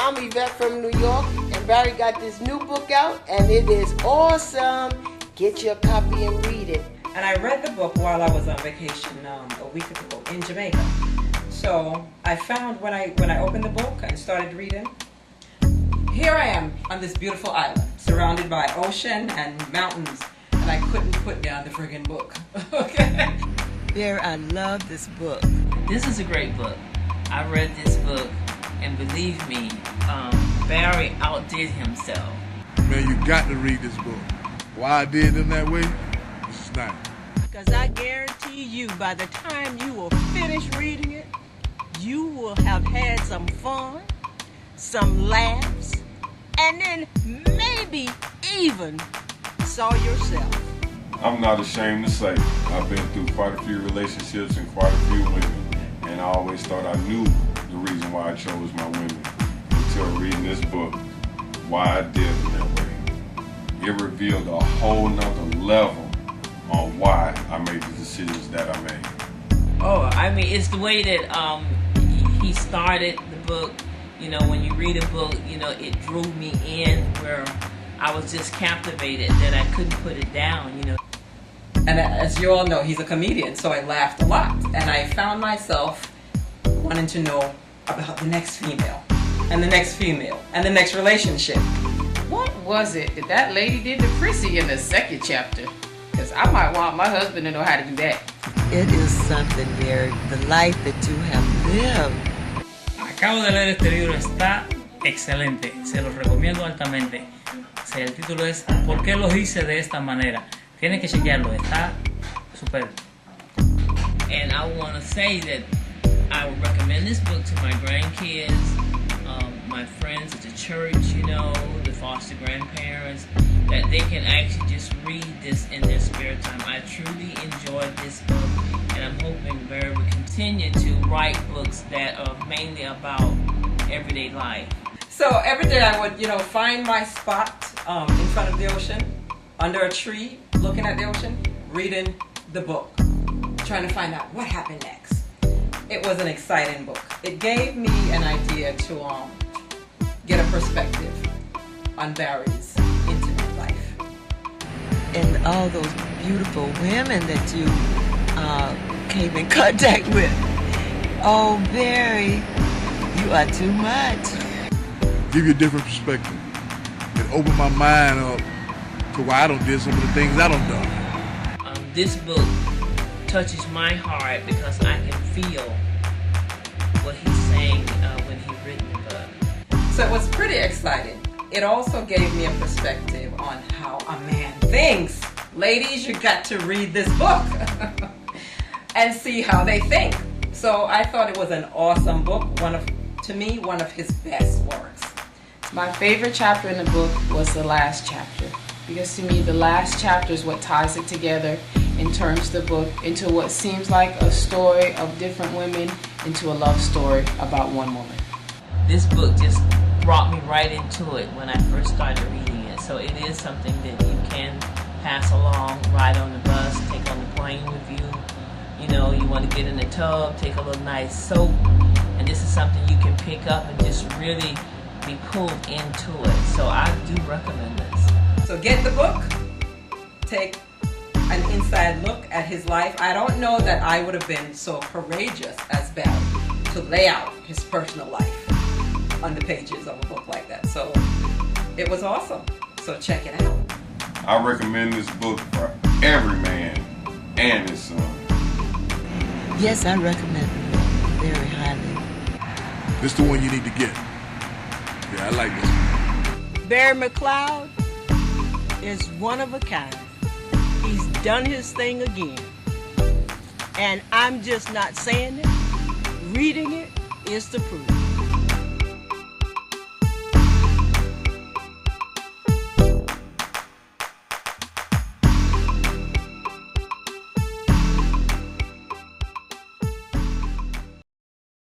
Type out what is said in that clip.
I'm Yvette from New York, and Barry got this new book out, and it is awesome. Get your copy and read it. And I read the book while I was on vacation a week ago in Jamaica. So I found when I opened the book and started reading, here I am on this beautiful island, surrounded by ocean and mountains, and I couldn't put down the friggin' book. Okay. Barry, I love this book. This is a great book. I read this book, and believe me, Barry outdid himself. Man, you got to read this book. Why I did them that way? This is nice. Because I guarantee you, by the time you will finish reading it, you will have had some fun, some laughs, and then maybe even saw yourself. I'm not ashamed to say I've been through quite a few relationships and quite a few women, and I always thought I knew the reason why I chose my women until reading this book, Why I Did Them That Way. It revealed a whole nother level on why I made the decisions that I made. Oh, I mean, it's the way that he started the book. You know, when you read a book, you know, it drew me in where I was just captivated that I couldn't put it down, you know. And as you all know, he's a comedian, so I laughed a lot. And I found myself wanting to know about the next female, and the next female, and the next relationship. What was it that lady did to Prissy in the second chapter? Because I might want my husband to know how to do that. It is something, Barry, the life that you have lived. Acabo de leer este libro, está excelente, se lo recomiendo altamente. El título es ¿Por qué lo hice de esta manera? Tienen que chequearlo, está super. And I want to say that I would recommend this book to my grandkids, my friends at the church, you know, the foster grandparents, that they can actually just read this in their spare time. I truly enjoyed this book, and I'm hoping Barry will continue to write books that are mainly about everyday life. So every day I would, you know, find my spot in front of the ocean, under a tree, looking at the ocean, reading the book, trying to find out what happened next. It was an exciting book. It gave me an idea to get a perspective on Barry's intimate life. And all those beautiful women that you came in contact with. Oh, Barry, you are too much. Give you a different perspective. It opened my mind up to why I don't did some of the things I don't done. This book touches my heart because I can feel what he's saying when he's written the book. So it was pretty exciting. It also gave me a perspective on how a man thinks. Ladies, you got to read this book and see how they think. So I thought it was an awesome book. To me, one of his best works. My favorite chapter in the book was the last chapter, because to me the last chapter is what ties it together in terms of the book into what seems like a story of different women into a love story about one woman. This book just brought me right into it when I first started reading it. So it is something that you can pass along, ride on the bus, take on the plane with you. You know, you want to get in the tub, take a little nice soap, and this is something you can pick up and just really be pulled into it. So I do recommend this. So get the book, take an inside look at his life. I don't know that I would have been so courageous as Barry to lay out his personal life on the pages of a book like that. So it was awesome. So check it out. I recommend this book for every man and his son. Yes, I recommend it very highly. This is the one you need to get. Yeah, I like this. Barry Mcleod is one of a kind. He's done his thing again. And I'm just not saying it. Reading it is the proof.